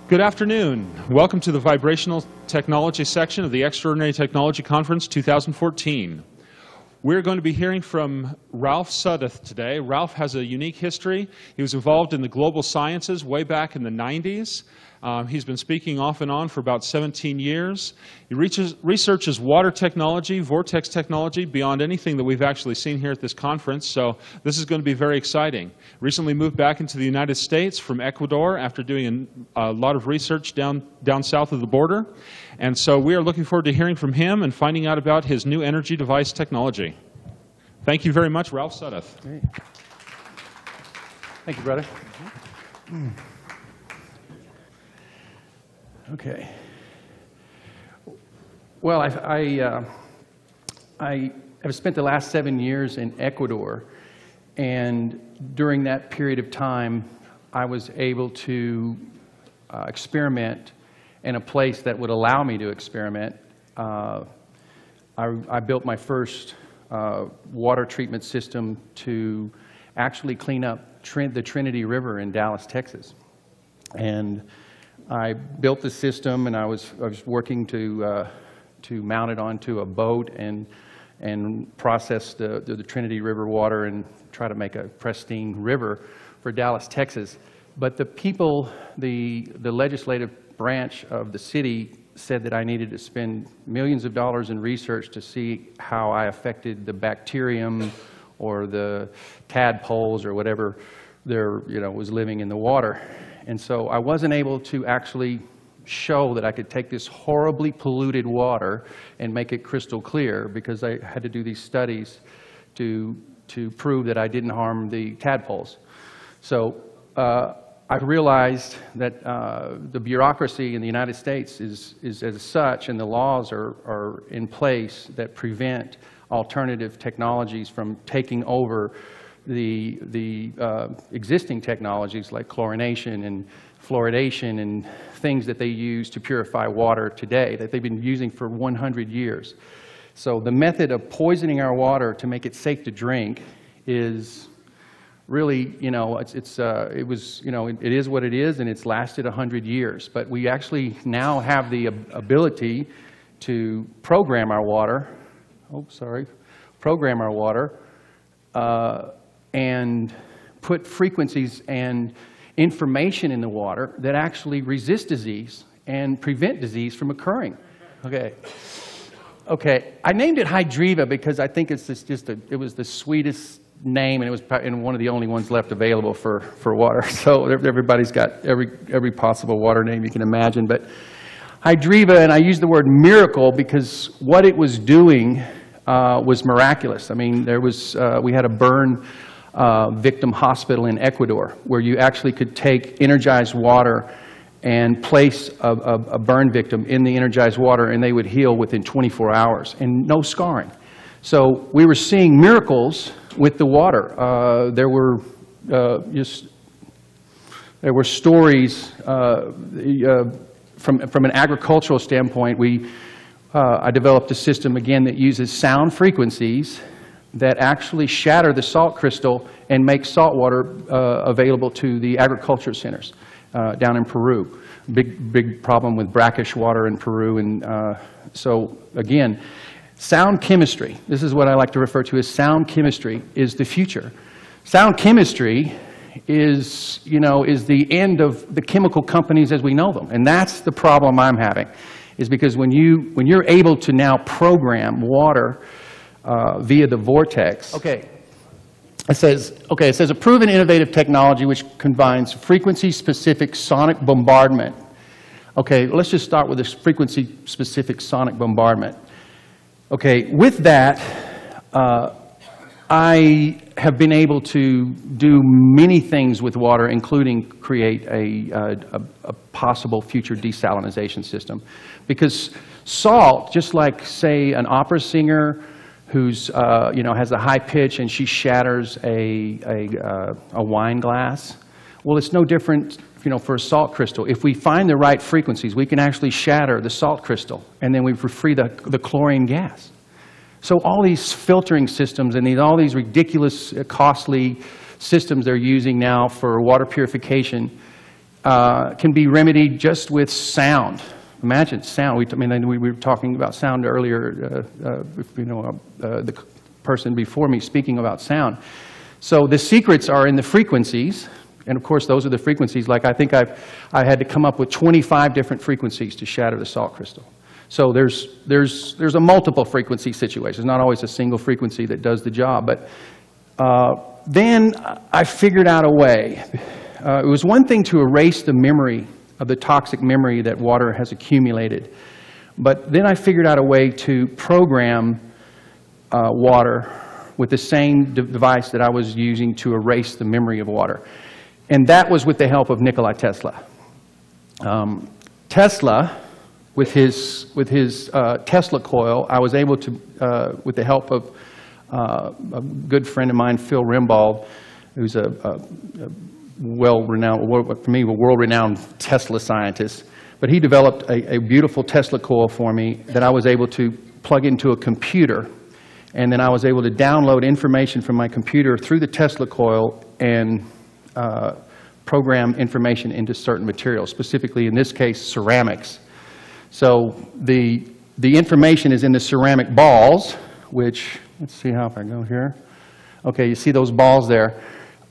Good afternoon. Welcome to the Vibrational Technology section of the Extraordinary Technology Conference 2014. We're going to be hearing from Ralph Sudduth today. Ralph has a unique history. He was involved in the global sciences way back in the 90s. He's been speaking off and on for about 17 years. He researches water technology, vortex technology, beyond anything that we've actually seen here at this conference, so this is going to be very exciting. Recently moved back into the United States from Ecuador after doing a lot of research down south of the border. And so we are looking forward to hearing from him and finding out about his new energy device technology. Thank you very much, Ralph Sudduth. Great. Thank you, brother. Okay. Well, I have spent the last 7 years in Ecuador, and during that period of time, I was able to experiment in a place that would allow me to experiment. I built my first water treatment system to actually clean up the Trinity River in Dallas, Texas. And I built the system, and I was working to mount it onto a boat and process the Trinity River water and try to make a pristine river for Dallas, Texas. But the people, the legislative branch of the city said that I needed to spend millions of dollars in research to see how I affected the bacterium or the tadpoles or whatever there was living in the water. And so I wasn't able to actually show that I could take this horribly polluted water and make it crystal clear, because I had to do these studies to prove that I didn't harm the tadpoles. So I realized that the bureaucracy in the United States is as such, and the laws are in place that prevent alternative technologies from taking over the existing technologies like chlorination and fluoridation and things that they use to purify water today that they've been using for 100 years. So the method of poisoning our water to make it safe to drink is really, it is what it is, and it's lasted 100 years. But we actually now have the ability to program our water. Program our water. And put frequencies and information in the water that actually resist disease and prevent disease from occurring. Okay. I named it Hydreva because I think it's it was the sweetest name, and it was one of the only ones left available for water. So everybody's got every possible water name you can imagine. But Hydreva, and I use the word miracle because what it was doing was miraculous. I mean, we had a burn victim hospital in Ecuador where you actually could take energized water and place a burn victim in the energized water, and they would heal within 24 hours and no scarring. So we were seeing miracles with the water. There were stories from an agricultural standpoint. I developed a system again that uses sound frequencies that actually shatter the salt crystal and make salt water available to the agriculture centers down in Peru. Big problem with brackish water in Peru. And so again, sound chemistry, this is what I like to refer to as sound chemistry, is the future. Sound chemistry is the end of the chemical companies as we know them. And that's the problem I'm having, is because when you're able to now program water via the vortex. It says a proven innovative technology which combines frequency-specific sonic bombardment. Okay, let's just start with this frequency-specific sonic bombardment. Okay, with that, I have been able to do many things with water, including create a possible future desalinization system. Because salt, just like, say, an opera singer who's has a high pitch and she shatters a wine glass. Well, it's no different, for a salt crystal. If we find the right frequencies, we can actually shatter the salt crystal, and then we free the chlorine gas. So all these filtering systems and all these ridiculous, costly systems they're using now for water purification can be remedied just with sound. Imagine sound. We were talking about sound earlier, the person before me speaking about sound. So the secrets are in the frequencies, and of course those are the frequencies. Like I think I had to come up with 25 different frequencies to shatter the salt crystal. So there's a multiple frequency situation. It's not always a single frequency that does the job. But then I figured out a way. It was one thing to erase the memory of the toxic memory that water has accumulated. But then I figured out a way to program water with the same device that I was using to erase the memory of water. And that was with the help of Nikola Tesla. Tesla, with his Tesla coil, I was able to, with the help of a good friend of mine, Phil Rimbaud, who's a well-renowned, for me, a world-renowned Tesla scientist. But he developed a beautiful Tesla coil for me that I was able to plug into a computer. And then I was able to download information from my computer through the Tesla coil and program information into certain materials, specifically, in this case, ceramics. So the information is in the ceramic balls, which, let's see how if I go here. Okay, you see those balls there.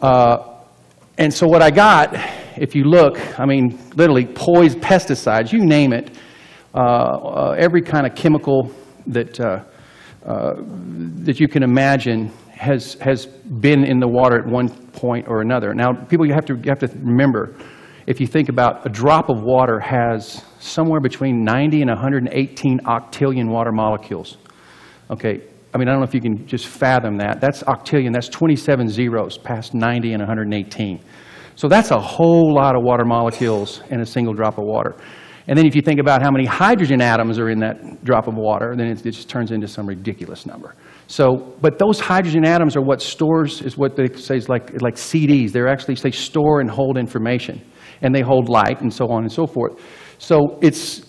And so what I got, if you look, I mean, literally poised pesticides, you name it, every kind of chemical that you can imagine has been in the water at one point or another. Now, people, you have to remember, if you think about a drop of water has somewhere between 90 and 118 octillion water molecules. Okay, I mean, I don't know if you can just fathom that. That's octillion, that's 27 zeros past 90 and 118. So that's a whole lot of water molecules in a single drop of water. And then if you think about how many hydrogen atoms are in that drop of water, then it just turns into some ridiculous number. So, but those hydrogen atoms are what stores, is what they say is like CDs. They're actually, they store and hold information. And they hold light and so on and so forth. So it's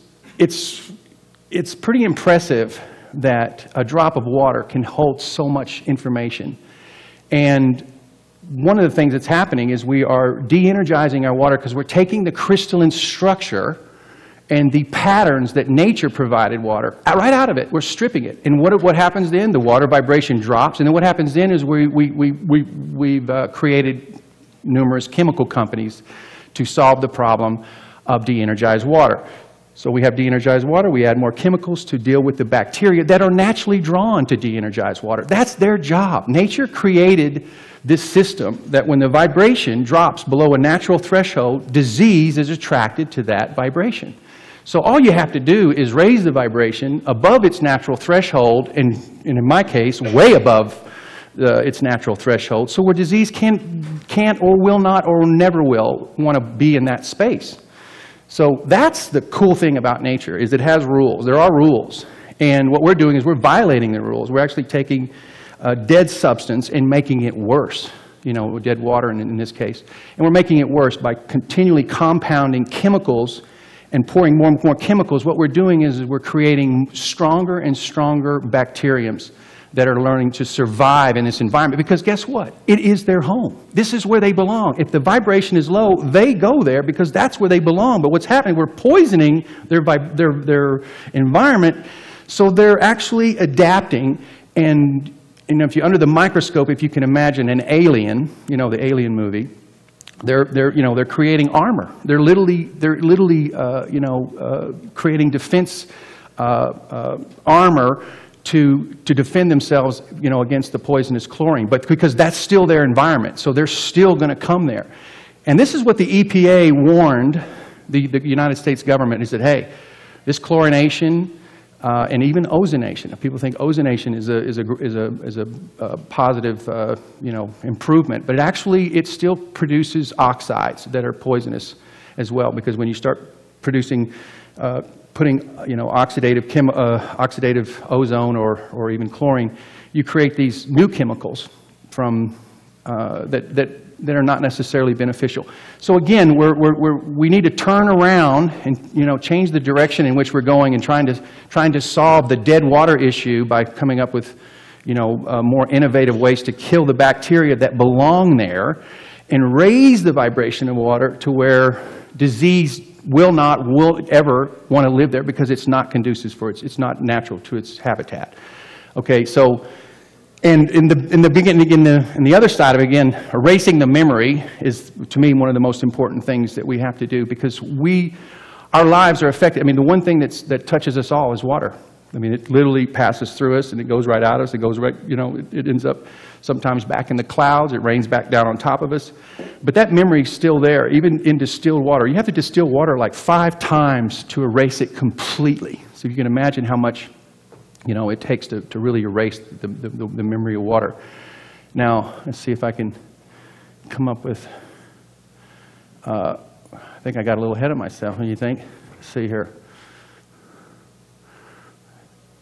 pretty impressive that a drop of water can hold so much information. And one of the things that's happening is we are de-energizing our water because we're taking the crystalline structure and the patterns that nature provided water right out of it. We're stripping it. And what happens then? The water vibration drops. And then what happens then is we've created numerous chemical companies to solve the problem of de-energized water. So we have de-energized water, we add more chemicals to deal with the bacteria that are naturally drawn to de-energized water. That's their job. Nature created this system that when the vibration drops below a natural threshold, disease is attracted to that vibration. So all you have to do is raise the vibration above its natural threshold, and in my case, way above its natural threshold, so where disease can't or will not or never will want to be in that space. So that's the cool thing about nature, is it has rules. There are rules. And what we're doing is we're violating the rules. We're actually taking a dead substance and making it worse. You know, dead water in this case. And we're making it worse by continually compounding chemicals and pouring more and more chemicals. What we're doing is we're creating stronger and stronger bacteriums that are learning to survive in this environment, because guess what? It is their home. This is where they belong. If the vibration is low, they go there because that's where they belong. But what's happening, we're poisoning their environment, so they're actually adapting. And if you're under the microscope, if you can imagine an alien, you know, the Alien movie, they're creating armor. They're literally creating defense armor to defend themselves, you know, against the poisonous chlorine, but because that's still their environment, so they're still going to come there. And this is what the EPA warned the United States government. He said, hey, this chlorination and even ozonation. People think ozonation is a positive, improvement, but it still produces oxides that are poisonous as well, because when you start producing putting oxidative ozone or even chlorine, you create these new chemicals from that are not necessarily beneficial. So again, we need to turn around and change the direction in which we're going and trying to solve the dead water issue by coming up with more innovative ways to kill the bacteria that belong there, and raise the vibration of water to where disease will ever want to live there because it's not conducive for it's not natural to its habitat. Okay, so, and in the beginning, in the other side of it, again, erasing the memory is, to me, one of the most important things that we have to do, because our lives are affected. I mean, the one thing that touches us all is water. I mean, it literally passes through us, and it goes right out of us. It goes right, you know, it ends up sometimes back in the clouds. It rains back down on top of us. But that memory's still there, even in distilled water. You have to distill water like 5 times to erase it completely. So you can imagine how much, you know, it takes to really erase the memory of water. Now, let's see if I can come up with, I think I got a little ahead of myself. What do you think? Let's see here.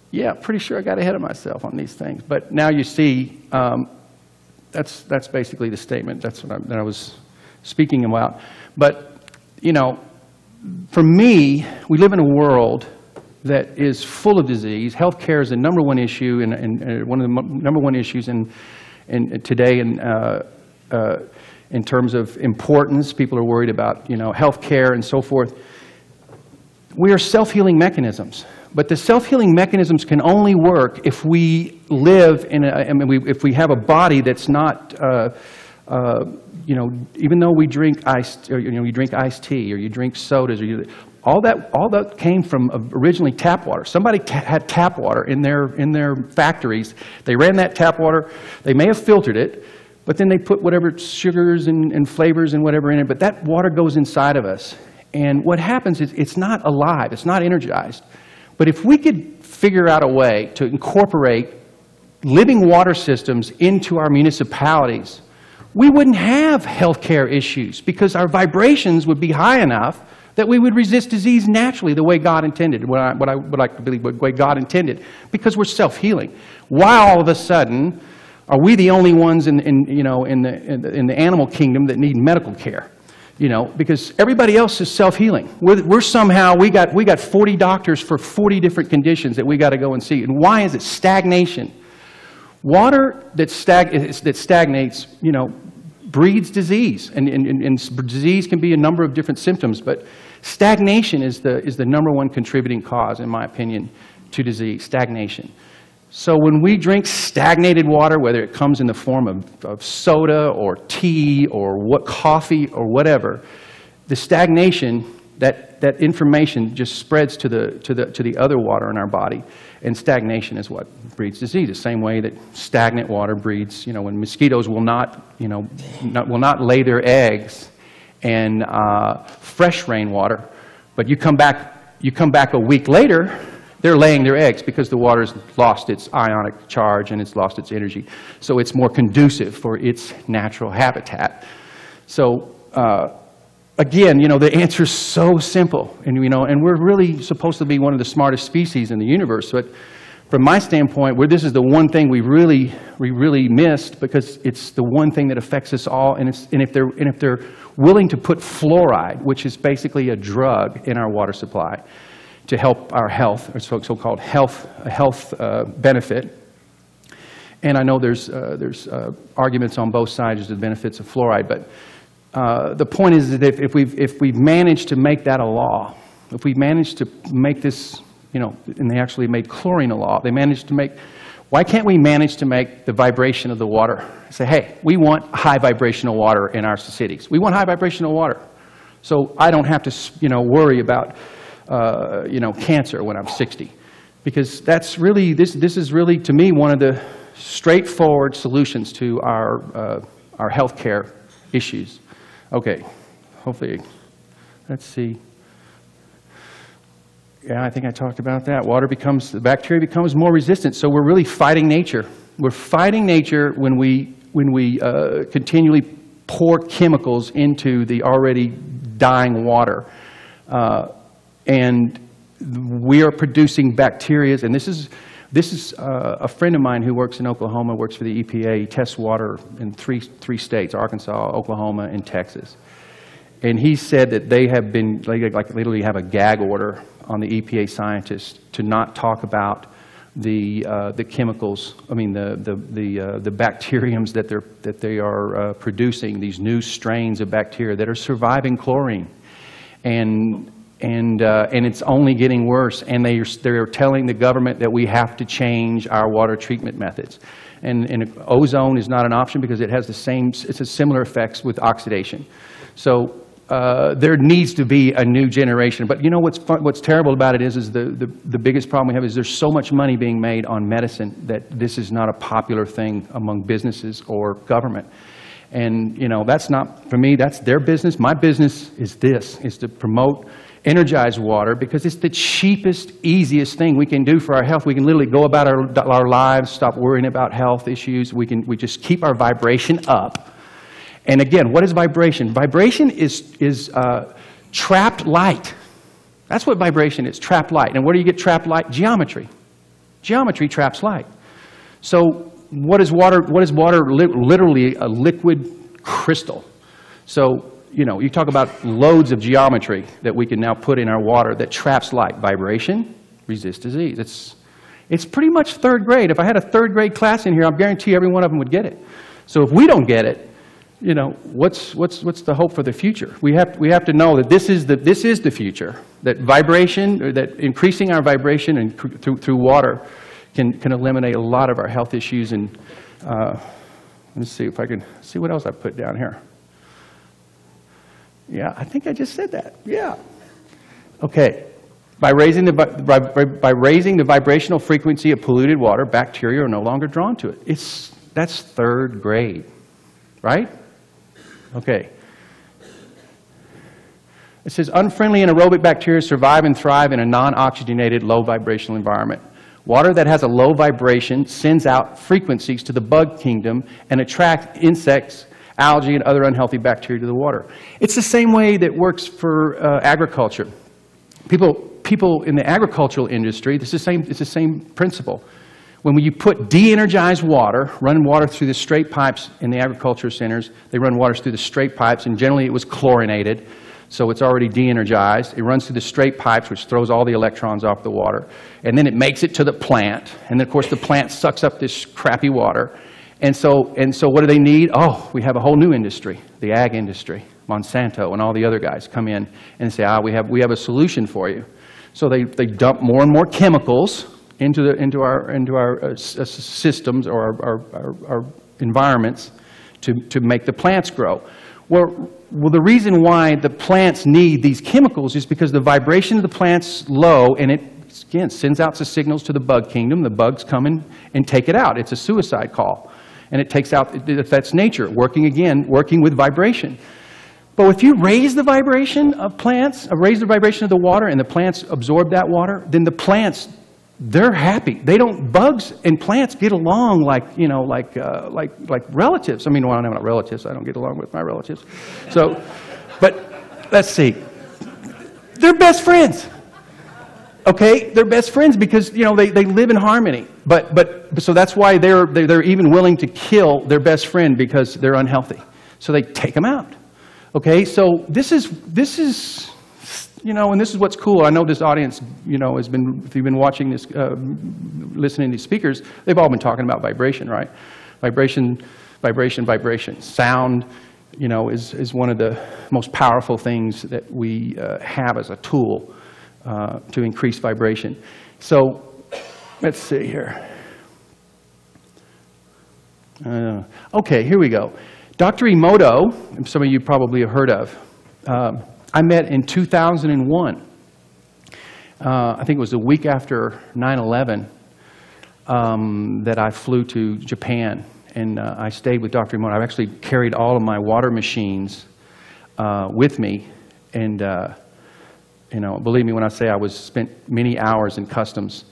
Yeah, pretty sure I got ahead of myself on these things. But now you see, that's basically the statement. That's what that I was speaking about. But, you know, for me, we live in a world that is full of disease. Healthcare is the number one issue, and one of the number one issues today in terms of importance. People are worried about, you know, healthcare and so forth. We are self-healing mechanisms. But the self-healing mechanisms can only work if we live in if we have a body that's not, you know, even though we drink you drink iced tea or you drink sodas, or all that came from originally tap water. Somebody had tap water in their factories. They ran that tap water. They may have filtered it, but then they put whatever sugars and flavors and whatever in it. But that water goes inside of us, and what happens is it's not alive. It's not energized. But if we could figure out a way to incorporate living water systems into our municipalities, we wouldn't have healthcare issues, because our vibrations would be high enough that we would resist disease naturally, the way God intended, what I would like to believe, the way God intended, because we're self-healing. Why all of a sudden are we the only ones in the animal kingdom that need medical care? You know, because everybody else is self-healing. We're somehow, we got 40 doctors for 40 different conditions that we got to go and see. And why is it? Stagnation. Water that stagnates, you know, breeds disease. And disease can be a number of different symptoms, but stagnation is the number one contributing cause, in my opinion, to disease, stagnation. So when we drink stagnated water, whether it comes in the form of soda or tea or coffee or whatever, the stagnation, that information just spreads to the other water in our body, and stagnation is what breeds disease. The same way that stagnant water breeds, you know, when mosquitoes will not lay their eggs in fresh rainwater, but you come back a week later, they're laying their eggs because the water's lost its ionic charge and it's lost its energy. So it's more conducive for its natural habitat. So again, you know, the answer is so simple. And, you know, and we're really supposed to be one of the smartest species in the universe. But from my standpoint, this is the one thing we really missed, because it's the one thing that affects us all. And if they're willing to put fluoride, which is basically a drug, in our water supply, to help our health, or so-called health benefit. And I know there's arguments on both sides as to the benefits of fluoride, but the point is that if we've managed to make that a law, if we managed to make this, you know, and they actually made chlorine a law, why can't we manage to make the vibration of the water? Say, hey, we want high vibrational water in our cities. We want high vibrational water. So I don't have to, you know, worry about cancer when I'm 60, because that's really, this is really, to me, one of the straightforward solutions to our healthcare issues. Okay, hopefully, let's see. Yeah, I think I talked about that. The bacteria becomes more resistant, so we're really fighting nature. We're fighting nature when we continually pour chemicals into the already dying water. And we are producing bacteria, and this is a friend of mine who works in Oklahoma, works for the EPA. He tests water in three states: Arkansas, Oklahoma, and Texas. And he said that they have been, like literally have a gag order on the EPA scientists to not talk about the chemicals. I mean the bacteriums that they are producing, these new strains of bacteria that are surviving chlorine. and it's only getting worse. And they're telling the government that we have to change our water treatment methods. And ozone is not an option because it has it's a similar effects with oxidation. So there needs to be a new generation. But you know what's terrible about it is the biggest problem we have is there's so much money being made on medicine that this is not a popular thing among businesses or government. And you know, that's not, for me, that's their business. My business is to promote energized water because it's the cheapest, easiest thing we can do for our health. We can literally go about our lives, stop worrying about health issues. We just keep our vibration up. And again, what is vibration? Vibration is trapped light. That's what vibration is, trapped light. And where do you get trapped light? Geometry. Geometry traps light. So what is water? What is water? Literally a liquid crystal. So, you know, you talk about loads of geometry that we can now put in our water that traps light. Vibration, resist disease. It's pretty much third grade. If I had a third grade class in here, I guarantee every one of them would get it. So if we don't get it, you know, what's the hope for the future? We have to know that this is the future. That vibration, or that increasing our vibration and through water can eliminate a lot of our health issues. And let's see if I can see what else I put down here. Yeah, I think I just said that. Yeah. Okay. By raising the vibrational frequency of polluted water, bacteria are no longer drawn to it. That's third grade, right? Okay. It says unfriendly and aerobic bacteria survive and thrive in a non-oxygenated, low vibrational environment. Water that has a low vibration sends out frequencies to the bug kingdom and attracts insects, algae, and other unhealthy bacteria to the water. It's the same way that works for agriculture. People in the agricultural industry, it's the same principle. When you put de-energized water, run water through the straight pipes in the agriculture centers, they run water through the straight pipes, and generally it was chlorinated, so it's already de-energized. It runs through the straight pipes, which throws all the electrons off the water, and then it makes it to the plant, and then of course the plant sucks up this crappy water. And so what do they need? Oh, we have a whole new industry, the ag industry. Monsanto and all the other guys come in and say, we have a solution for you. So they dump more and more chemicals into our systems or our environments to make the plants grow. Well, the reason why the plants need these chemicals is because the vibration of the plant's low, and it again sends out the signals to the bug kingdom. The bugs come in and take it out. It's a suicide call. And it takes out, that's nature, working with vibration. But if you raise the vibration of plants, raise the vibration of the water, and the plants absorb that water, then the plants, they're happy. Bugs and plants get along like relatives. I mean, well, I'm not relatives. I don't get along with my relatives. So, but let's see. They're best friends. Okay, they're best friends because, you know, they live in harmony. But so that's why they're even willing to kill their best friend because they're unhealthy. So they take them out. Okay, so this is you know, and this is what's cool. I know this audience, you know, has been, if you've been watching this, listening to these speakers, they've all been talking about vibration, right? Vibration, vibration, vibration. Sound, you know, is one of the most powerful things that we have as a tool to increase vibration. So let's see here. Okay, here we go. Dr. Emoto, some of you probably have heard of, I met in 2001. I think it was a week after 9/11 that I flew to Japan, and I stayed with Dr. Emoto. I've actually carried all of my water machines with me, and you know, believe me when I say I spent many hours in customs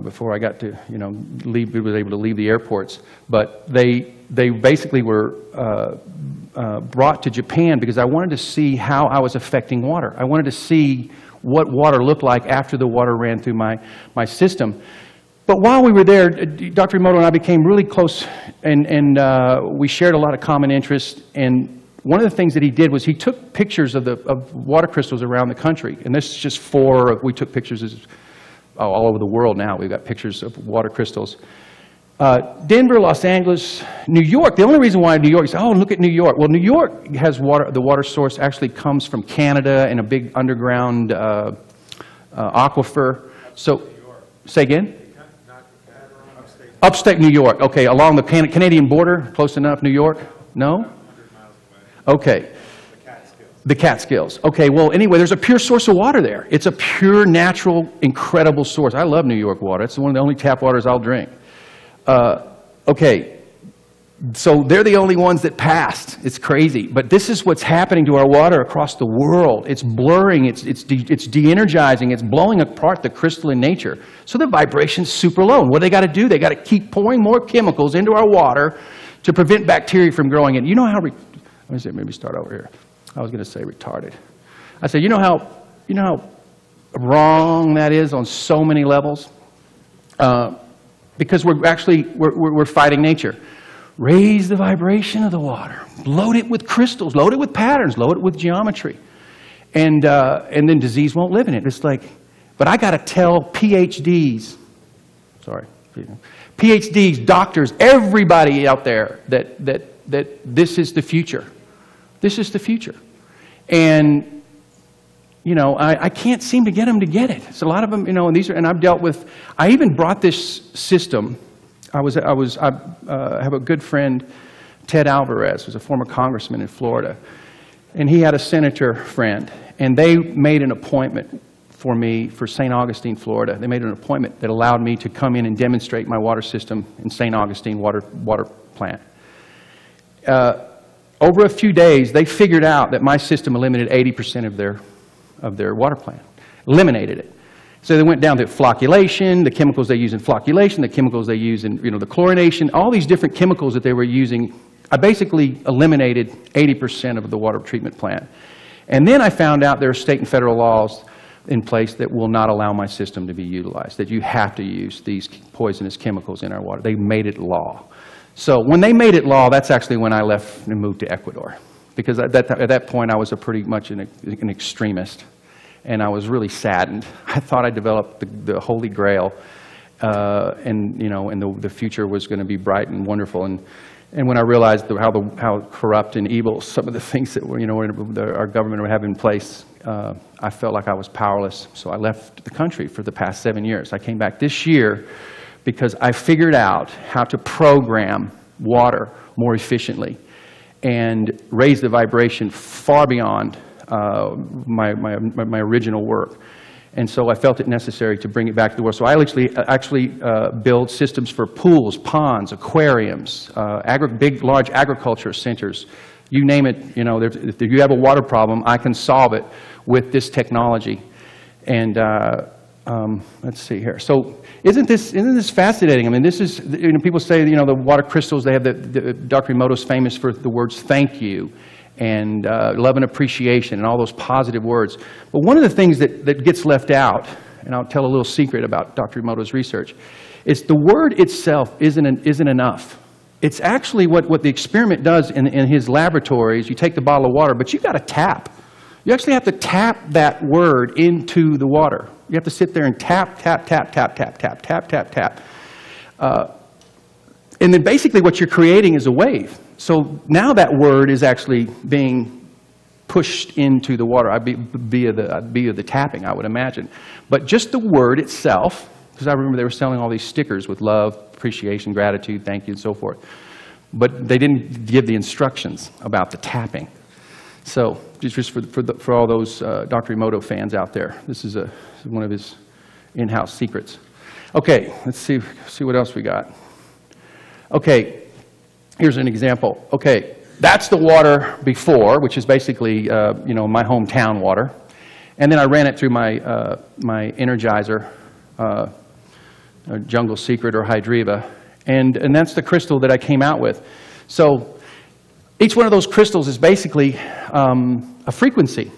before I got to, you know, was able to leave the airports. But they basically were brought to Japan because I wanted to see how I was affecting water. I wanted to see what water looked like after the water ran through my system. But while we were there, Dr. Emoto and I became really close, and we shared a lot of common interests. And one of the things that he did was he took pictures of water crystals around the country. And this is just we took pictures all over the world now. We've got pictures of water crystals. Denver, Los Angeles, New York. The only reason why New York is, oh, look at New York. Well, New York has water. The water source actually comes from Canada in a big underground aquifer. So, say again? Upstate New York. Okay, along the Canadian border, close enough, New York? No? Okay. The Catskills. Okay, well, anyway, there's a pure source of water there. It's a pure, natural, incredible source. I love New York water. It's one of the only tap waters I'll drink. Okay, so they're the only ones that passed. It's crazy. But this is what's happening to our water across the world. It's blurring, it's de-energizing, it's blowing apart the crystalline nature. So the vibration's super low. And what they got to do? They got to keep pouring more chemicals into our water to prevent bacteria from growing in. You know how, let me see, maybe start over here. I was going to say retarded. I said, you know how wrong that is on so many levels? Because we're fighting nature. Raise the vibration of the water. Load it with crystals. Load it with patterns. Load it with geometry. And then disease won't live in it. It's like, but I got to tell PhDs, PhDs, doctors, everybody out there that this is the future. This is the future. And, you know, I can't seem to get them to get it. So a lot of them, you know, and I've dealt with, I even brought this system. I have a good friend, Ted Alvarez, who's a former congressman in Florida. And he had a senator friend. And they made an appointment for me for St. Augustine, Florida. They made an appointment that allowed me to come in and demonstrate my water system in St. Augustine water plant. Over a few days, they figured out that my system eliminated 80% of their water plant. Eliminated it. So they went down to flocculation, the chemicals they use in flocculation, the chemicals they use in, the chlorination, all these different chemicals that they were using. I basically eliminated 80% of the water treatment plant. And then I found out there are state and federal laws in place that will not allow my system to be utilized, that you have to use these poisonous chemicals in our water. They made it law. So when they made it law, that's actually when I left and moved to Ecuador. Because at that point, I was pretty much an extremist. And I was really saddened. I thought I developed the Holy Grail. And the future was going to be bright and wonderful. And when I realized how corrupt and evil some of the things that our government would have in place, I felt like I was powerless. So I left the country for the past 7 years. I came back this year because I figured out how to program water more efficiently and raise the vibration far beyond my original work. And so I felt it necessary to bring it back to the world. So I actually build systems for pools, ponds, aquariums, big, large agriculture centers. You name it, if you have a water problem, I can solve it with this technology. And let's see here. So isn't this fascinating? I mean, this is, people say, the water crystals, they have Dr. Emoto's famous for the words thank you and love and appreciation and all those positive words. But one of the things that gets left out, and I'll tell a little secret about Dr. Emoto's research, is the word itself isn't enough. It's actually what the experiment does in his laboratories. You take the bottle of water, but you've got to tap. You actually have to tap that word into the water. You have to sit there and tap, tap, tap, tap, tap, tap, tap, tap, tap. And then basically what you're creating is a wave. So now that word is actually being pushed into the water via the tapping, I would imagine. But just the word itself, because I remember they were selling all these stickers with love, appreciation, gratitude, thank you, and so forth. But they didn't give the instructions about the tapping. So just for all those Dr. Emoto fans out there, this is one of his in-house secrets. Okay, let's see what else we got. Okay, here's an example. Okay, that's the water before, which is basically my hometown water, and then I ran it through my Energizer, Jungle Secret or Hydreva, and that's the crystal that I came out with. So each one of those crystals is basically a frequency.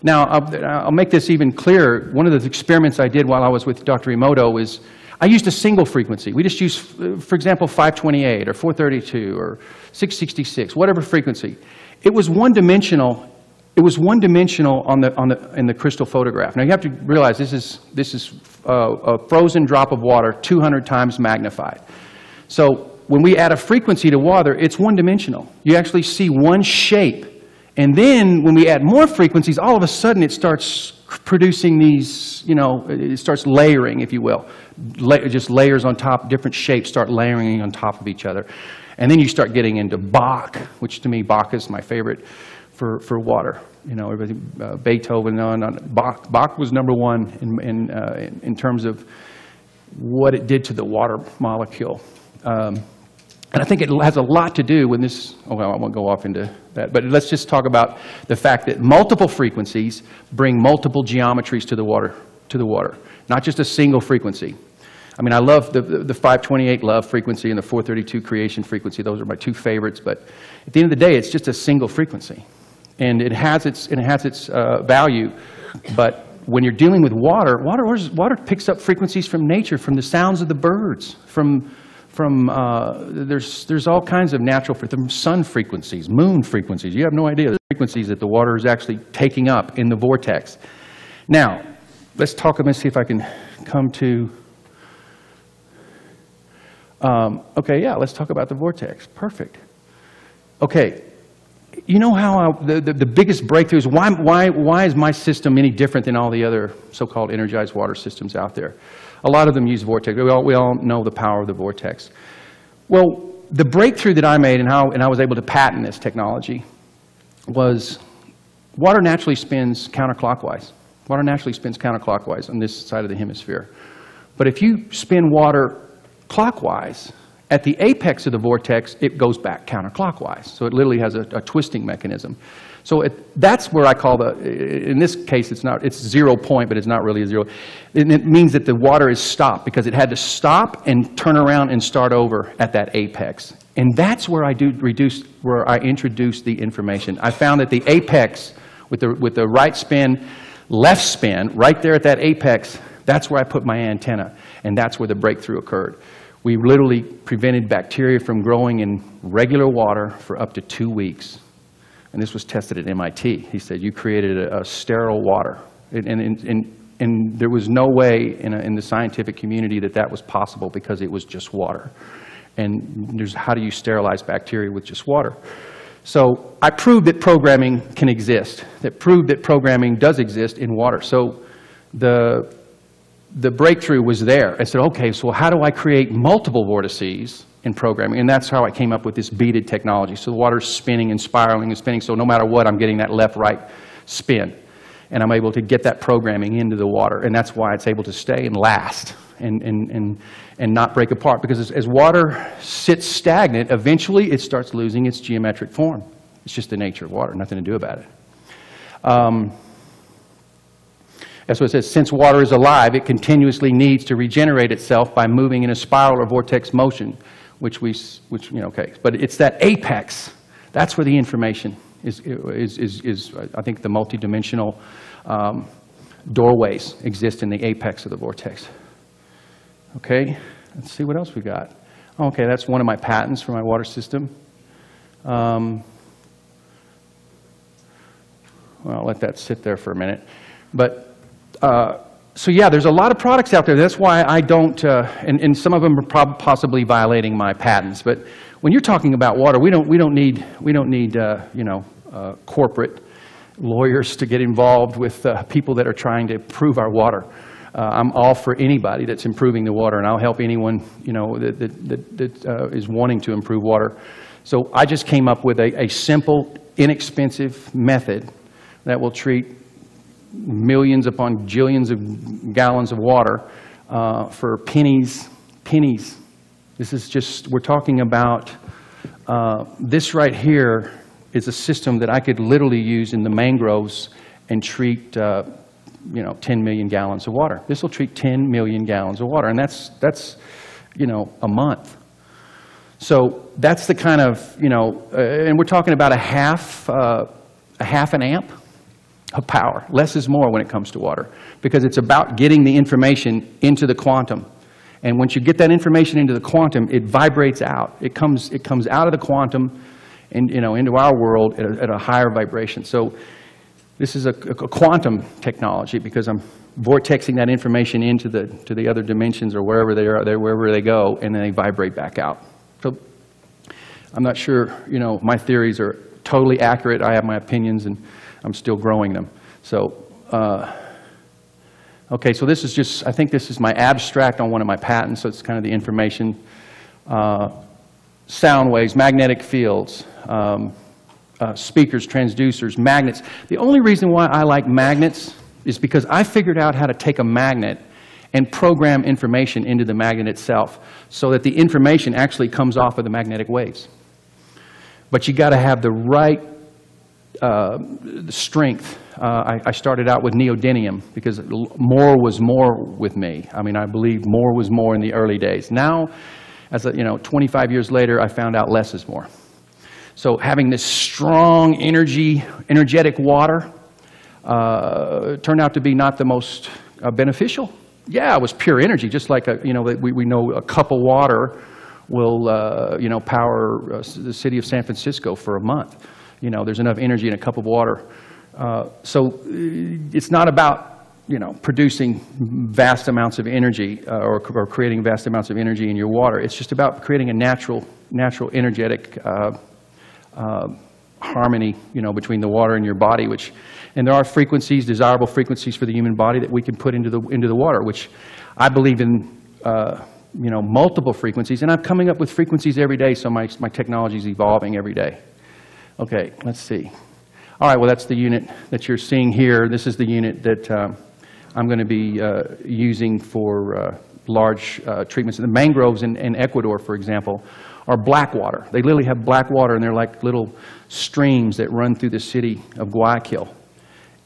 Now, I'll make this even clearer. One of the experiments I did while I was with Dr. Emoto is I used a single frequency. We just used, for example, 528 or 432 or 666, whatever frequency. It was one-dimensional. It was one-dimensional in the crystal photograph. Now you have to realize this is a frozen drop of water 200 times magnified. So when we add a frequency to water, it's one-dimensional. You actually see one shape. And then when we add more frequencies, all of a sudden it starts producing these, it starts layering, if you will. Just layers on top, different shapes start layering on top of each other. And then you start getting into Bach, which to me, Bach is my favorite for water. Everything, Beethoven, Bach was number one in terms of what it did to the water molecule. And I think it has a lot to do with this. Oh, well, I won't go off into that. But let's just talk about the fact that multiple frequencies bring multiple geometries to the water, not just a single frequency. I mean, I love the 528 love frequency and the 432 creation frequency. Those are my two favorites. But at the end of the day, it's just a single frequency. And it has its value. But when you're dealing with water picks up frequencies from nature, from the sounds of the birds, there's all kinds of natural, from sun frequencies, moon frequencies. You have no idea the frequencies that the water is actually taking up in the vortex. Now, let's see if I can come to, let's talk about the vortex. Perfect. Okay, you know how the biggest breakthrough is, why is my system any different than all the other so-called energized water systems out there? A lot of them use vortex. We all know the power of the vortex. Well, the breakthrough that I made and I was able to patent this technology was water naturally spins counterclockwise. Water naturally spins counterclockwise on this side of the hemisphere. But if you spin water clockwise, at the apex of the vortex, it goes back counterclockwise. So it literally has a twisting mechanism. So that's where I call in this case, it's 0 point, but it's not really a zero. And it means that the water is stopped because it had to stop and turn around and start over at that apex. And that's where I introduced the information. I found that the apex with the right spin, left spin, right there at that apex, that's where I put my antenna. And that's where the breakthrough occurred. We literally prevented bacteria from growing in regular water for up to 2 weeks. And this was tested at MIT. He said, you created a sterile water. And there was no way in the scientific community that was possible because it was just water. And how do you sterilize bacteria with just water? So I proved that programming can exist, proved that programming does exist in water. So the breakthrough was there. I said, okay, so how do I create multiple vortices in programming? And that's how I came up with this beaded technology. So the water's spinning and spiraling and spinning, so no matter what, I'm getting that left-right spin. And I'm able to get that programming into the water. And that's why it's able to stay and last and not break apart. Because as water sits stagnant, eventually it starts losing its geometric form. It's just the nature of water, nothing to do about it. That's what it says. Since water is alive, it continuously needs to regenerate itself by moving in a spiral or vortex motion, which okay. But it's that apex. That's where the information is I think the multidimensional doorways exist in the apex of the vortex. Okay, let's see what else we got. Okay, that's one of my patents for my water system. Well, I'll let that sit there for a minute. But so yeah, there's a lot of products out there. That's why I don't, and some of them are possibly violating my patents. But when you're talking about water, we don't need corporate lawyers to get involved with people that are trying to improve our water. I'm all for anybody that's improving the water, and I'll help anyone that is wanting to improve water. So I just came up with a simple, inexpensive method that will treat millions upon jillions of gallons of water for pennies. This is just, we're talking about, this right here is a system that I could literally use in the mangroves and treat 10 million gallons of water. This will treat 10 million gallons of water, and that's a month. So that's the kind of, and we're talking about a half an amp of power. Less is more when it comes to water, because it's about getting the information into the quantum. And once you get that information into the quantum, it vibrates out. It comes out of the quantum and into our world at a higher vibration. So this is a quantum technology, because I'm vortexing that information into the other dimensions or wherever they are, wherever they go, and then they vibrate back out. So I'm not sure, you know, my theories are totally accurate. I have my opinions, and I'm still growing them. So, okay, so this is just, I think this is my abstract on one of my patents, so it's kind of the information. Sound waves, magnetic fields, speakers, transducers, magnets. The only reason why I like magnets is because I figured out how to take a magnet and program information into the magnet itself so that the information actually comes off of the magnetic waves. But you got to have the right strength. I started out with neodymium because more was more with me. I mean, I believe more was more in the early days. Now, as a, you know, 25 years later, I found out less is more. So having this strong energetic water turned out to be not the most beneficial. Yeah, it was pure energy, just like you know, we know a cup of water will you know, power the city of San Francisco for a month. You know, there's enough energy in a cup of water. So it's not about, you know, producing vast amounts of energy or creating vast amounts of energy in your water. It's just about creating a natural energetic harmony, you know, between the water and your body. And there are frequencies, desirable frequencies for the human body that we can put into the water, which I believe in, you know, multiple frequencies. And I'm coming up with frequencies every day, so my technology is evolving every day. Okay, let's see. All right, well, that's the unit that you're seeing here. This is the unit that I'm going to be using for large treatments. The mangroves in Ecuador, for example, are black water. They literally have black water, and they're like little streams that run through the city of Guayaquil.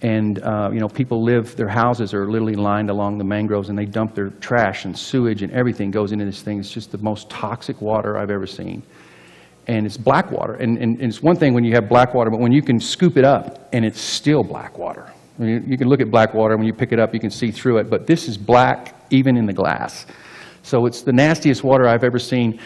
And you know, people their houses are literally lined along the mangroves, and they dump their trash and sewage and everything goes into this thing. It's just the most toxic water I've ever seen. And it's black water. And it's one thing when you have black water, but when you can scoop it up and it's still black water. I mean, you can look at black water, when you pick it up, you can see through it, but this is black even in the glass. So it's the nastiest water I've ever seen.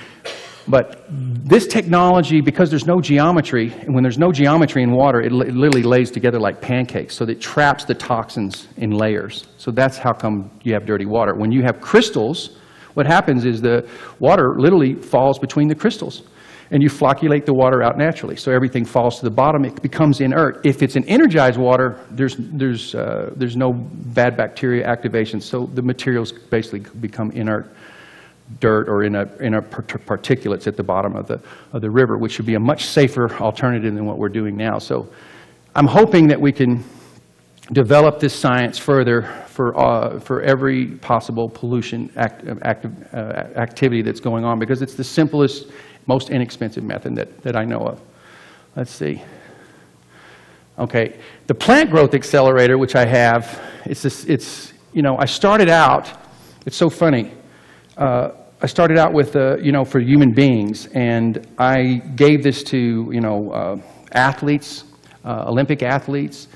But this technology, because there's no geometry, and when there's no geometry in water, it literally lays together like pancakes, so that it traps the toxins in layers. So that's how come you have dirty water. When you have crystals, what happens is the water literally falls between the crystals, and you flocculate the water out naturally. So everything falls to the bottom, it becomes inert. If it's an energized water, there's no bad bacteria activation, so the materials basically become inert dirt or in a particulates at the bottom of the river, which should be a much safer alternative than what we're doing now. So I'm hoping that we can develop this science further for every possible pollution activity that's going on, because it's the simplest, most inexpensive method that I know of. Let's see. Okay, the plant growth accelerator, which I have, it's you know, I started out, it's so funny. I started out with, you know, for human beings, and I gave this to, you know, athletes, Olympic athletes,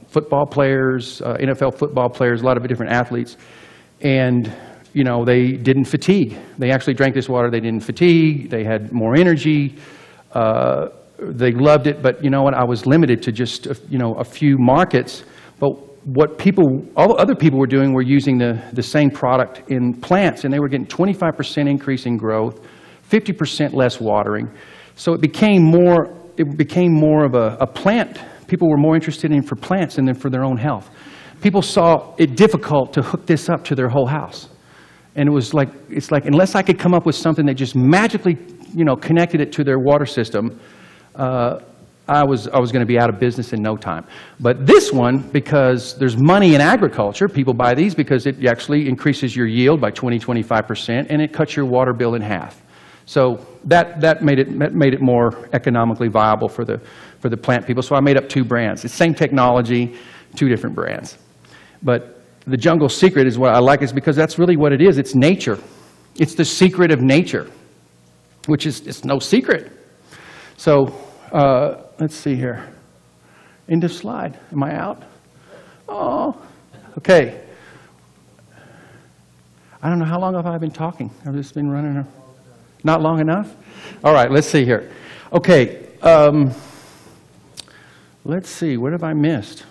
football players, NFL football players, a lot of different athletes, and, you know, they didn't fatigue. They actually drank this water, they didn't fatigue, they had more energy, they loved it, but you know what, I was limited to just, you know, a few markets, but what all other people were doing were using the same product in plants, and they were getting 25% increase in growth, 50% less watering. So it became more of a plant. People were more interested in for plants than for their own health. People saw it difficult to hook this up to their whole house. And it's like, unless I could come up with something that just magically, you know, connected it to their water system, I was going to be out of business in no time. But this one, because there's money in agriculture, people buy these because it actually increases your yield by 20–25%, and it cuts your water bill in half. So that made it more economically viable for the plant people. So I made up 2 brands. It's the same technology, 2 different brands. But the jungle secret is what I like, is because that's really what it is. It's nature. It's the secret of nature, which is, it's no secret. So let's see here. End of slide. Am I out? Oh, okay. I don't know, how long have I been talking? I've just been running. Not long enough? All right, let's see here. Okay, let's see. What have I missed?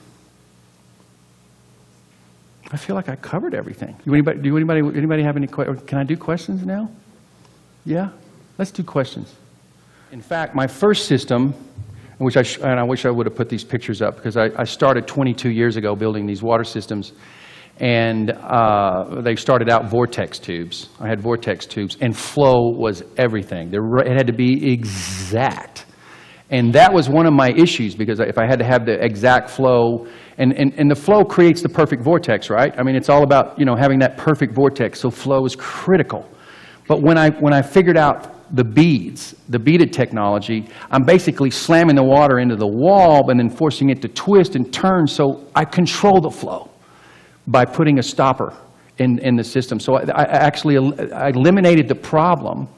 I feel like I covered everything. Anybody have any questions? Can I do questions now? Yeah? Let's do questions. In fact, my first system, and I wish I would have put these pictures up, because I started 22 years ago building these water systems, and they started out vortex tubes. I had vortex tubes, and flow was everything. It had to be exact. And that was one of my issues, because if I had to have the exact flow, and the flow creates the perfect vortex, right? I mean, it's all about, having that perfect vortex, so flow is critical. But when I figured out the beaded technology, I'm basically slamming the water into the wall and then forcing it to twist and turn, so I control the flow by putting a stopper in the system. So I eliminated the problem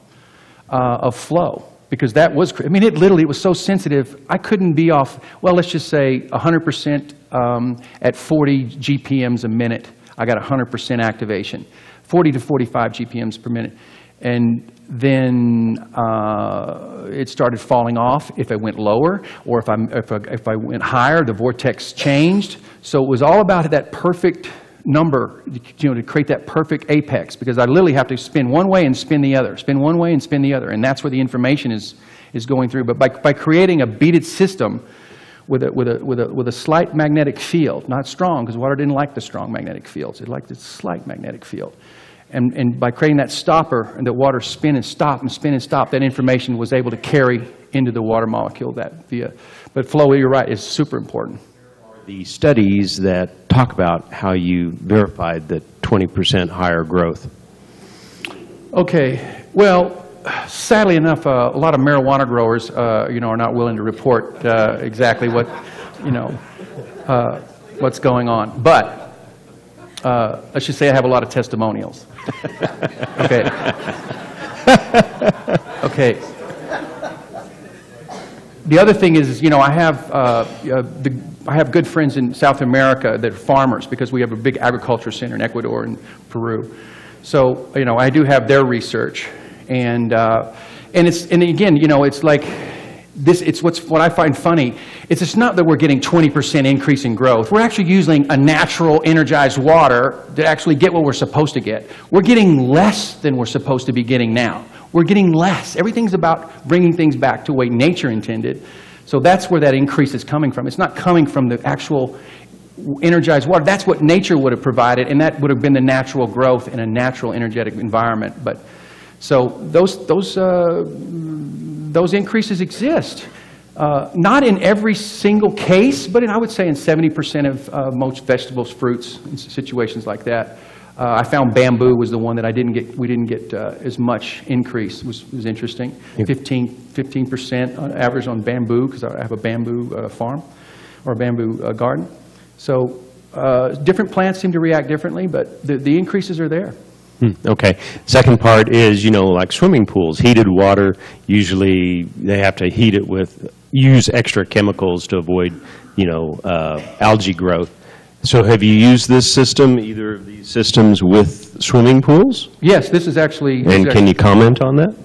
of flow, because that was, it was so sensitive, I couldn't be off, well, let's just say 100% at 40 GPMs a minute. I got 100% activation, 40 to 45 GPMs per minute. And then it started falling off if it went lower, or if I went higher, the vortex changed. So it was all about that perfect number, to create that perfect apex, because I literally have to spin one way and spin the other, spin one way and spin the other, and that's where the information is going through. But by creating a beaded system with a slight magnetic field, not strong, because water didn't like the strong magnetic fields, it liked the slight magnetic field. And by creating that stopper and the water spin and stop and spin and stop, that information was able to carry into the water molecule But flow, you're right, is super important. The studies that talk about how you verified the 20% higher growth. Okay, well, sadly enough, a lot of marijuana growers, are not willing to report exactly what's going on. But let's just say I have a lot of testimonials. Okay. Okay. The other thing is, I have good friends in South America that are farmers, because we have a big agriculture center in Ecuador and Peru. So, I do have their research, and again, it's like this. It's what I find funny. It's not that we're getting 20% increase in growth. We're actually using a natural energized water to actually get what we're supposed to get. We're getting less than we're supposed to be getting now. We're getting less. Everything's about bringing things back to the way nature intended. So that's where that increase is coming from. It's not coming from the actual energized water. That's what nature would have provided, and that would have been the natural growth in a natural energetic environment. But so those increases exist. Not in every single case, but I would say in 70% of most vegetables, fruits, in situations like that. I found bamboo was the one that we didn't get as much increase. It was interesting. 15% on average on bamboo, because I have a bamboo farm or a bamboo garden. So different plants seem to react differently, but the increases are there. Okay. Second part is, like swimming pools, heated water, usually they have to use extra chemicals to avoid, algae growth. So have you used this system, either of these systems, with swimming pools? Yes, this is actually... And can you comment on that?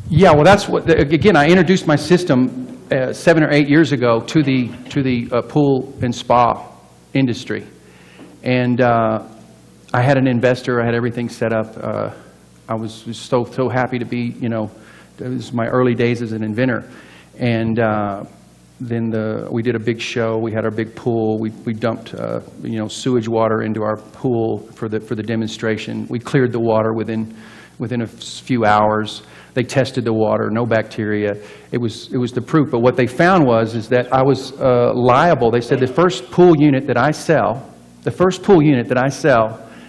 Yeah, well, that's what, again, I introduced my system 7 or 8 years ago to the pool and spa industry. And I had an investor, I had everything set up. I was so happy to be, it was my early days as an inventor. And then we did a big show. We had our big pool. We dumped sewage water into our pool for the demonstration. We cleared the water within a few hours. They tested the water, no bacteria. It was the proof. But what they found is that I was liable. They said the first pool unit that I sell,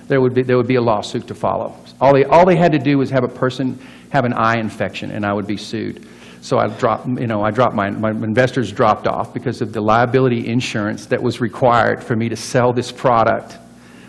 there would be a lawsuit to follow. All they had to do was have a person have an eye infection, and I would be sued. So my investors dropped off because of the liability insurance that was required for me to sell this product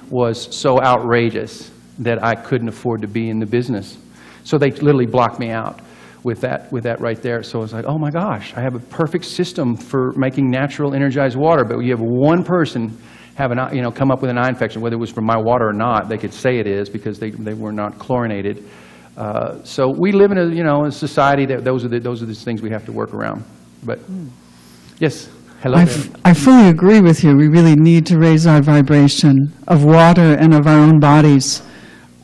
was so outrageous that I couldn't afford to be in the business. So they literally blocked me out with that right there. So I was like, oh my gosh, I have a perfect system for making natural energized water, but you have one person have come up with an eye infection, whether it was from my water or not. They could say it is because they were not chlorinated. So we live in a society that those are the things we have to work around. But yes. Hello there. I fully agree with you. We really need to raise our vibration of water and of our own bodies.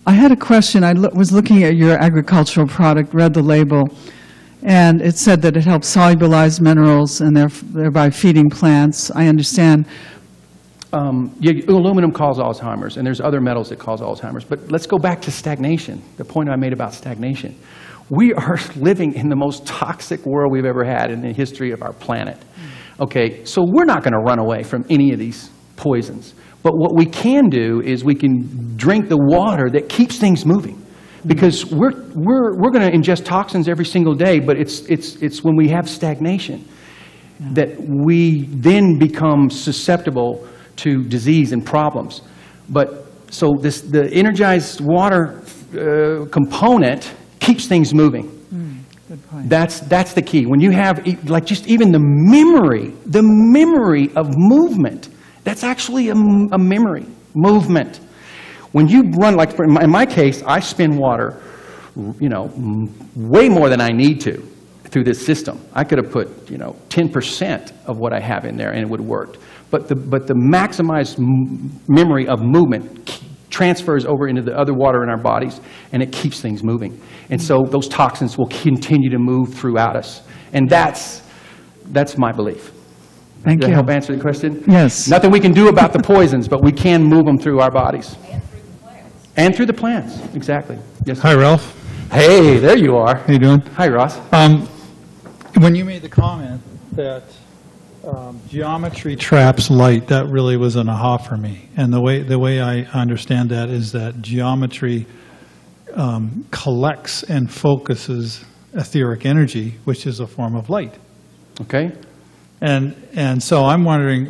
I had a question. I was looking at your agricultural product, read the label, and it said that it helps solubilize minerals and thereby feeding plants. I understand. Yeah, aluminum causes Alzheimer's, and there's other metals that cause Alzheimer's. But let's go back to stagnation, the point I made about stagnation. We are living in the most toxic world we've ever had in the history of our planet. Okay, so we're not going to run away from any of these poisons. But what we can do is we can drink the water that keeps things moving. Because we're going to ingest toxins every single day, but it's when we have stagnation that we then become susceptible to disease and problems. But so the energized water component keeps things moving. Good point. That's the key. When you have like just even the memory of movement, that's actually a memory, movement. When you run, like in my case, I spin water, you know, way more than I need to through this system. I could have put, you know, 10% of what I have in there and it would have worked. But the maximized memory of movement transfers over into the other water in our bodies, and it keeps things moving. And so those toxins will continue to move throughout us. And that's my belief. Thank Does that you. help answer the question? Yes. Nothing we can do about the poisons, but we can move them through our bodies. And through the plants. And through the plants, exactly. Yes. Hi, Ralph. Hey, there you are. How you doing? Hi, Ross. When you made the comment that geometry traps light, that really was an aha for me. And the way I understand that is that geometry collects and focuses etheric energy, which is a form of light. Okay. And so I'm wondering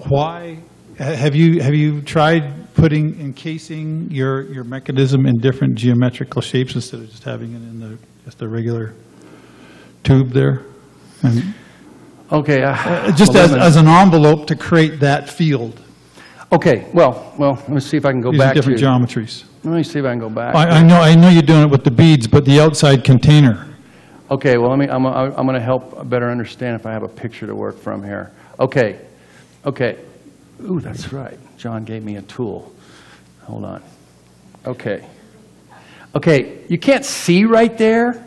why have you tried encasing your mechanism in different geometrical shapes instead of just having it in just the regular tube there? And Okay. just well, as an envelope to create that field Okay. Well, let me see if I can go using back different to. geometries. Let me see if I can go back. I know you're doing it with the beads, but the outside container. Okay, well, I'm going to help better understand if I have a picture to work from here. Okay. Ooh, that's right. John gave me a tool. Hold on. Okay, you can't see right there,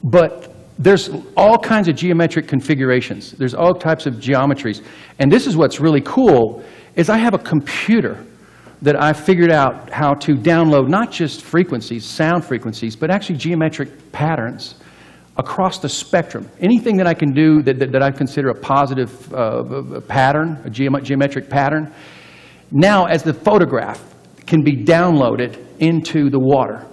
but there's all kinds of geometric configurations. There's all types of geometries. And this is what's really cool, is I have a computer that I figured out how to download not just frequencies, sound frequencies, but actually geometric patterns across the spectrum. Anything that I can do that I consider a positive pattern, a geometric pattern, now as the photograph can be downloaded into the water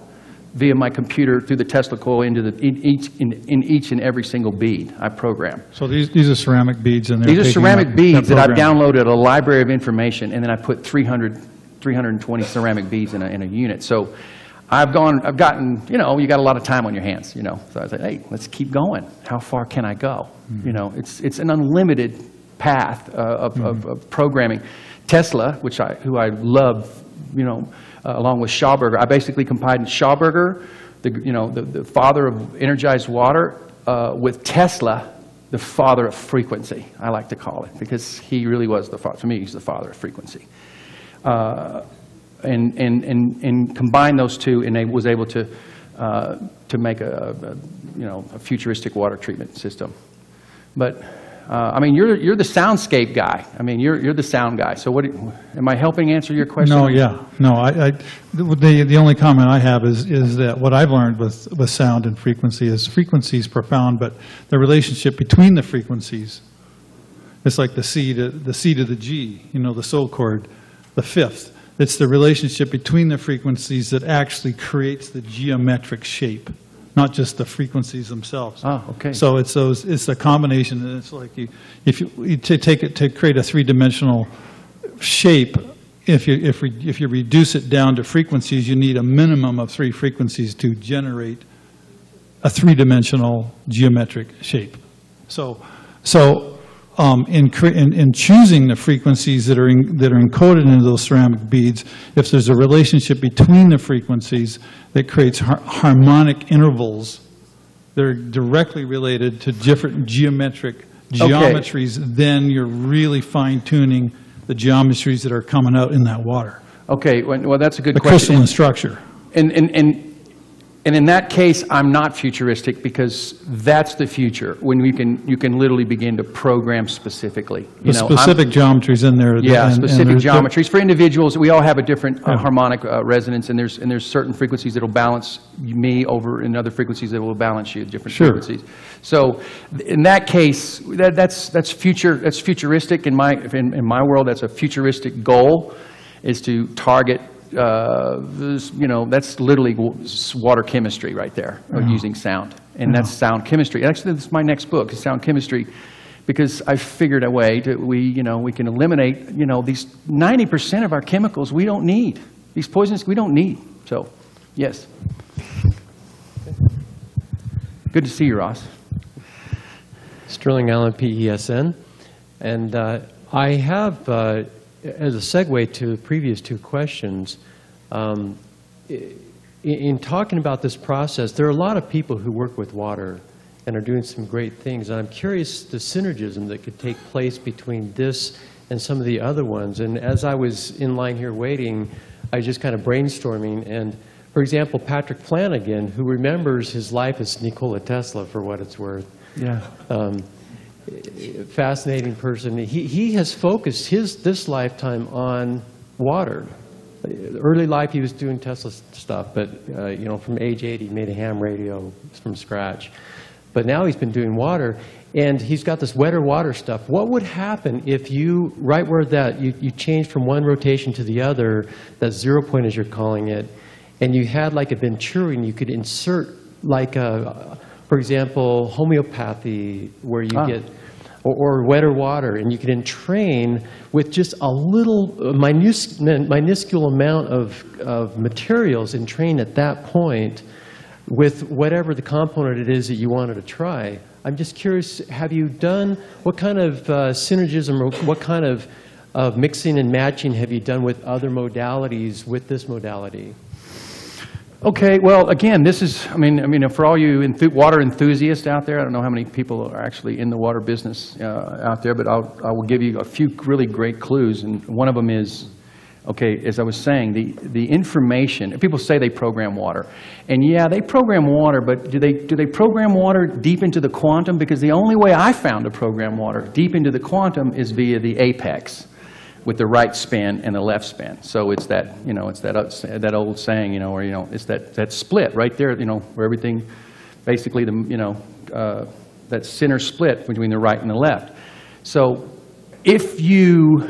via my computer through the Tesla coil into in each and every single bead I program. So these are ceramic beads, and These are ceramic beads that I've downloaded a library of information, and then I put 320 ceramic beads in a unit. So I've gotten, you know, you got a lot of time on your hands, you know. So I said, hey, let's keep going. How far can I go? You know, it's an unlimited path of programming. Tesla, who I love, you know, along with Shauberger, I basically combined Shauberger, the father of energized water, with Tesla, the father of frequency, I like to call it, because he really was the father. For me, he's the father of frequency. And combine those two, and they was able to make a futuristic water treatment system. But I mean, you're the soundscape guy. I mean, you're the sound guy. So am I helping answer your question? No, yeah, no. The only comment I have is that what I've learned with sound and frequency is frequency is profound, but the relationship between the frequencies, it's like the C to the G. You know, the soul chord, the fifth. It's the relationship between the frequencies that actually creates the geometric shape, not just the frequencies themselves. Oh, okay. So it's a combination, and it's like if you take it to create a three-dimensional shape. If you reduce it down to frequencies, you need a minimum of 3 frequencies to generate a three-dimensional geometric shape. So in choosing the frequencies that are encoded into those ceramic beads, if there's a relationship between the frequencies that creates harmonic intervals that are directly related to different geometric geometries, then you're really fine-tuning the geometries that are coming out in that water. Okay, well, that's a good The question. crystalline structure. And in that case, I'm not futuristic, because that's the future, when you can literally begin to program specifically. The specific geometries in there. Yeah, and specific there's geometries. For individuals, we all have a different harmonic resonance, and there's certain frequencies that will balance me over, and other frequencies that will balance you, different frequencies. So in that case, that's futuristic in my world. That's a futuristic goal, is to target. That's literally water chemistry right there, using sound, and that's sound chemistry. Actually, this is my next book, is sound chemistry, because I figured a way that we can eliminate these 90% of our chemicals we don't need, these poisons we don't need. So, yes. Good to see you, Ross. Sterling Allen, PESN, and I have. As a segue to the previous two questions, in talking about this process, there are a lot of people who work with water and are doing some great things. And I'm curious the synergism that could take place between this and some of the other ones. And as I was in line here waiting, I was just kind of brainstorming. And for example, Patrick Flanagan, who remembers his life as Nikola Tesla, for what it's worth. Yeah. Fascinating person. He has focused this lifetime on water. Early life he was doing Tesla stuff, but from age 8 he made a ham radio from scratch. But now he's been doing water, and he's got this wetter water stuff. What would happen if you, right where that you changed from one rotation to the other, that 0 point as you're calling it, and you had like a Venturi, and you could insert like a, for example, homeopathy, where you get, or wetter water, and you can entrain with just a little minuscule amount of materials, entrain at that point with whatever the component it is that you wanted to try. I'm just curious, have you done, what kind of synergism, or what kind of mixing and matching have you done with other modalities with this modality? Okay, well, again, this is, I mean, for all you water enthusiasts out there, I don't know how many people are actually in the water business out there, but I will give you a few really great clues, and one of them is, okay, as I was saying, the information. People say they program water, and yeah, they program water, but do they program water deep into the quantum? Because the only way I found to program water deep into the quantum is via the apex, with the right spin and the left spin. So it's that, it's that old saying, where, it's that split right there, where everything, basically that center split between the right and the left. So if you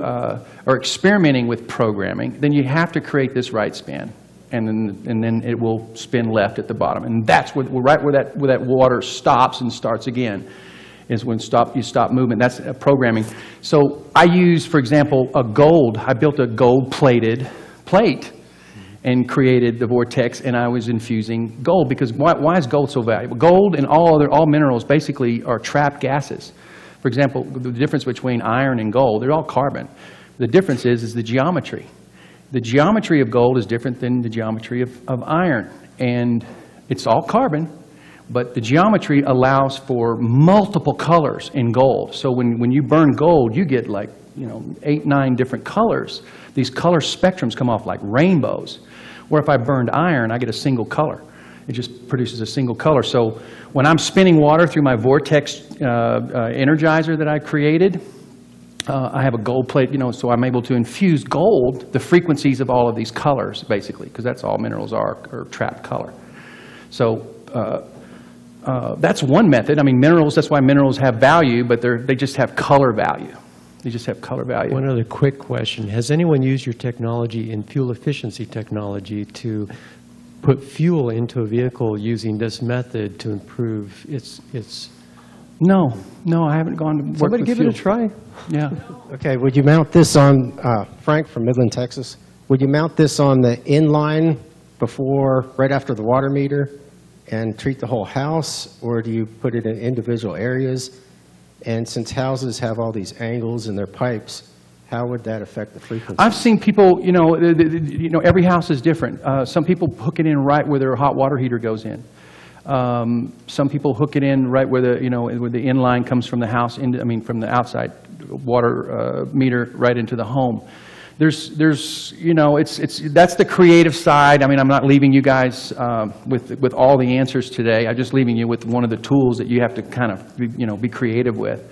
are experimenting with programming, then you have to create this right spin, and then it will spin left at the bottom, and that's right where that water stops and starts again. Is when you stop movement. That's programming. So I use, for example, I built a gold-plated plate and created the vortex, and I was infusing gold, because why is gold so valuable? Gold and all minerals basically are trapped gases. For example, the difference between iron and gold, they're all carbon. The difference is the geometry. The geometry of gold is different than the geometry of iron, and it's all carbon. But the geometry allows for multiple colors in gold. So when you burn gold, you get like 8, 9 different colors. These color spectrums come off like rainbows. Where if I burned iron, I get a single color. It just produces a single color. So when I'm spinning water through my vortex energizer that I created, I have a gold plate, so I'm able to infuse gold, the frequencies of all of these colors, basically, because that's all minerals are trapped color. So that's one method. I mean, minerals, that's why minerals have value, but they just have color value. They just have color value. One other quick question. Has anyone used your technology in fuel efficiency technology to put fuel into a vehicle using this method to improve its... No, I haven't gone to work Somebody with give fuel. it a try. Yeah. Okay, would you mount this on, Frank from Midland, Texas, would you mount this on the inline right after the water meter, and treat the whole house, or do you put it in individual areas? And since houses have all these angles in their pipes, how would that affect the frequency? I've seen people, every house is different. Some people hook it in right where their hot water heater goes in. Some people hook it in right where the, where the inline comes from the house, from the outside water meter right into the home. There's that's the creative side. I'm not leaving you guys with all the answers today. I'm just leaving you with one of the tools that you have to kind of, be creative with.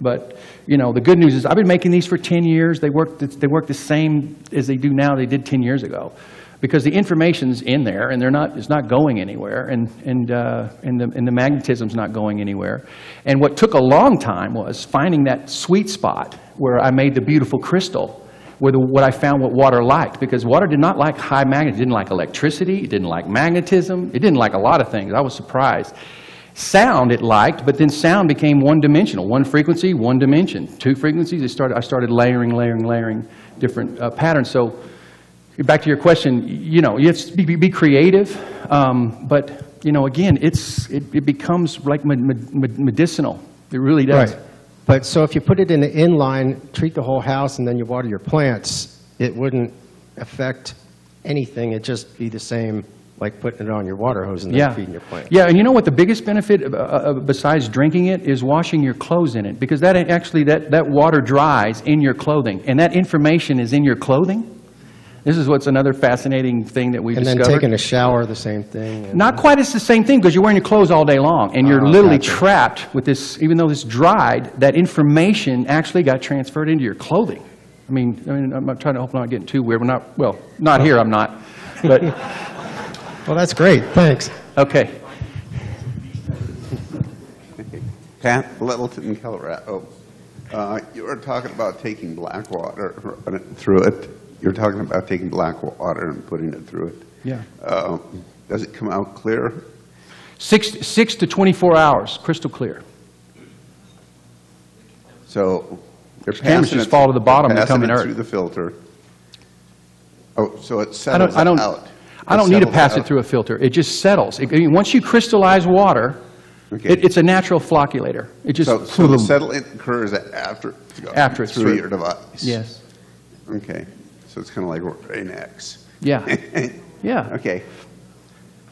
But, the good news is I've been making these for 10 years. They work the same as they do now they did 10 years ago. Because the information's in there, and it's not going anywhere, and the magnetism's not going anywhere. And what took a long time was finding that sweet spot where I made the beautiful crystal, what I found what water liked. Because water did not like high magnetism, it didn't like electricity, it didn't like magnetism, it didn't like a lot of things. I was surprised. Sound it liked, but then sound became one-dimensional. One frequency, one dimension. Two frequencies, I started layering different patterns. So back to your question, you have to be creative, but, again, it becomes like medicinal. It really does. Right. But so if you put it in the inline, treat the whole house, and then you water your plants, it wouldn't affect anything. It'd just be the same like putting it on your water hose and then feeding your plants. Yeah, and you know what the biggest benefit besides drinking it is washing your clothes in it, because that water dries in your clothing, and that information is in your clothing. This is what's another fascinating thing that we discovered. And then taking a shower, the same thing. Not quite as the same thing, because you're wearing your clothes all day long, and you're literally trapped with this. Even though this dried, that information actually got transferred into your clothing. I'm trying to hope I'm not getting too weird. Not here, I'm not. But well, that's great. Thanks. Okay. Pat Littleton, Colorado. You were talking about taking black water, running it through it. You're talking about taking black water and putting it through it. Yeah. Does it come out clear? 6 to 24 hours, crystal clear. So they're cameras just fall to the bottom and come in through the filter. Oh, so it settles out. I don't need to pass it through a filter. It just settles. Once you crystallize water, it's a natural flocculator. It just so the settling occurs after it's through your device. Yes. Okay. So it's kind of like Rain-X. Yeah. Yeah. Okay.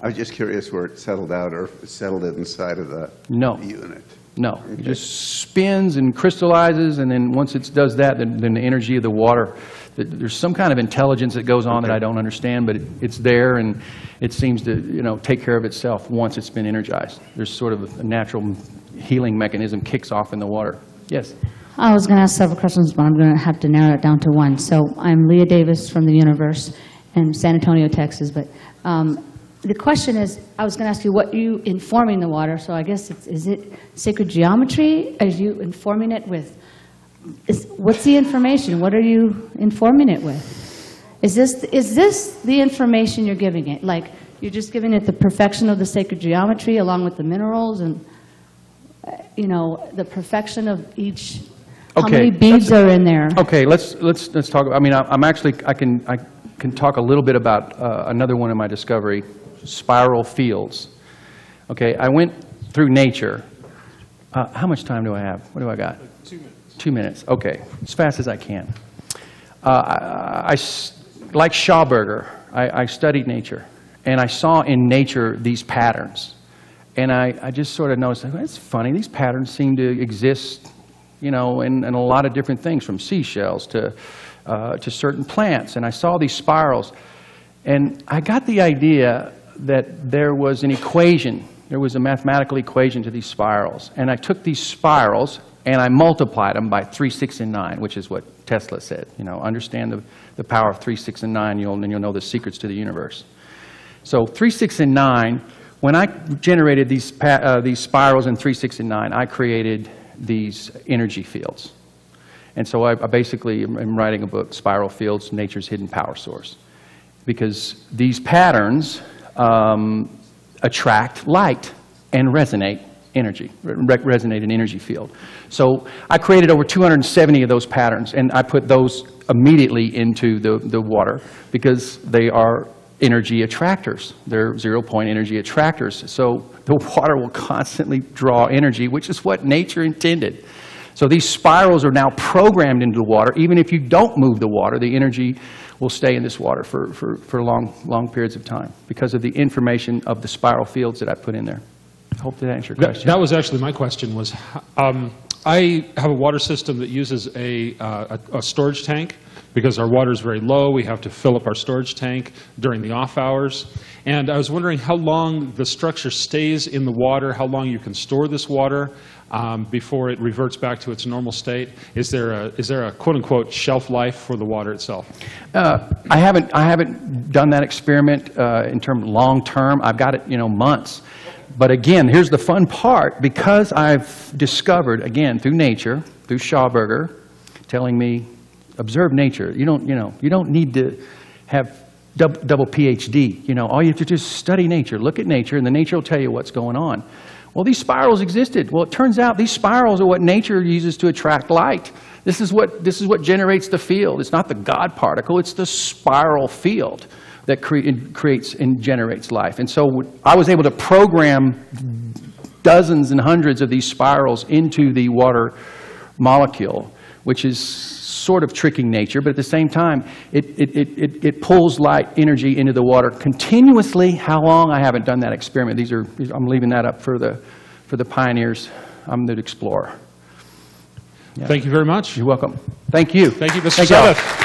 I was just curious where it settled out, or if it settled inside of the unit. No. Okay. It just spins and crystallizes, and then once it does that, then the energy of the water, there's some kind of intelligence that goes on that I don't understand, but it's there, and it seems to take care of itself once it's been energized. There's sort of a natural healing mechanism kicks off in the water. Yes? I was going to ask several questions, but I'm going to have to narrow it down to one. So I'm Leah Davis from the Universe in San Antonio, Texas. But the question is, I was going to ask you what you informing the water. So I guess is it sacred geometry? Are you informing it with? What's the information? What are you informing it with? Is this the information you're giving it? Like you're just giving it the perfection of the sacred geometry along with the minerals and the perfection of each. How many beads are in there? Okay, let's talk. I can talk a little bit about another one of my discovery, spiral fields. Okay, I went through nature. How much time do I have? What do I got? 2 minutes. 2 minutes. Okay, as fast as I can. Like Shauberger, I studied nature, and I saw in nature these patterns, and I just sort of noticed, it's funny. These patterns seem to exist. In a lot of different things, from seashells to certain plants. And I saw these spirals. And I got the idea that there was an equation. There was a mathematical equation to these spirals. And I took these spirals and I multiplied them by 3, 6, and 9, which is what Tesla said. Understand the power of 3, 6, and 9, and you'll know the secrets to the universe. So 3, 6, and 9, when I generated these spirals in 3, 6, and 9, I created these energy fields. And so I basically am writing a book, Spiral Fields, Nature's Hidden Power Source. Because these patterns attract light and resonate energy, resonate an energy field. So I created over 270 of those patterns, and I put those immediately into the water because they are energy attractors. They're zero-point energy attractors. So the water will constantly draw energy, which is what nature intended. So these spirals are now programmed into the water. Even if you don't move the water, the energy will stay in this water for long periods of time because of the information of the spiral fields that I put in there. I hope that answered your question. That was actually my question was, I have a water system that uses a storage tank because our water is very low. We have to fill up our storage tank during the off hours. And I was wondering how long the structure stays in the water, how long you can store this water before it reverts back to its normal state. Is there a quote-unquote shelf life for the water itself? I haven't done that experiment in terms of long-term. I've got it, months. But again, here's the fun part. Because I've discovered, again, through nature, through Shauberger, telling me, observe nature. You don't need to have double PhD. All you have to do is study nature, look at nature, and the nature will tell you what's going on. Well, these spirals existed. Well, it turns out these spirals are what nature uses to attract light. This is what generates the field. It's not the God particle, it's the spiral field that creates and generates life. And so I was able to program dozens and hundreds of these spirals into the water molecule, which is sort of tricking nature, but at the same time, it pulls light energy into the water continuously. How long? I haven't done that experiment. I'm leaving that up for the pioneers. I'm the explorer. Yeah. Thank you very much. You're welcome. Thank you. Thank you, Mr. Sudduth.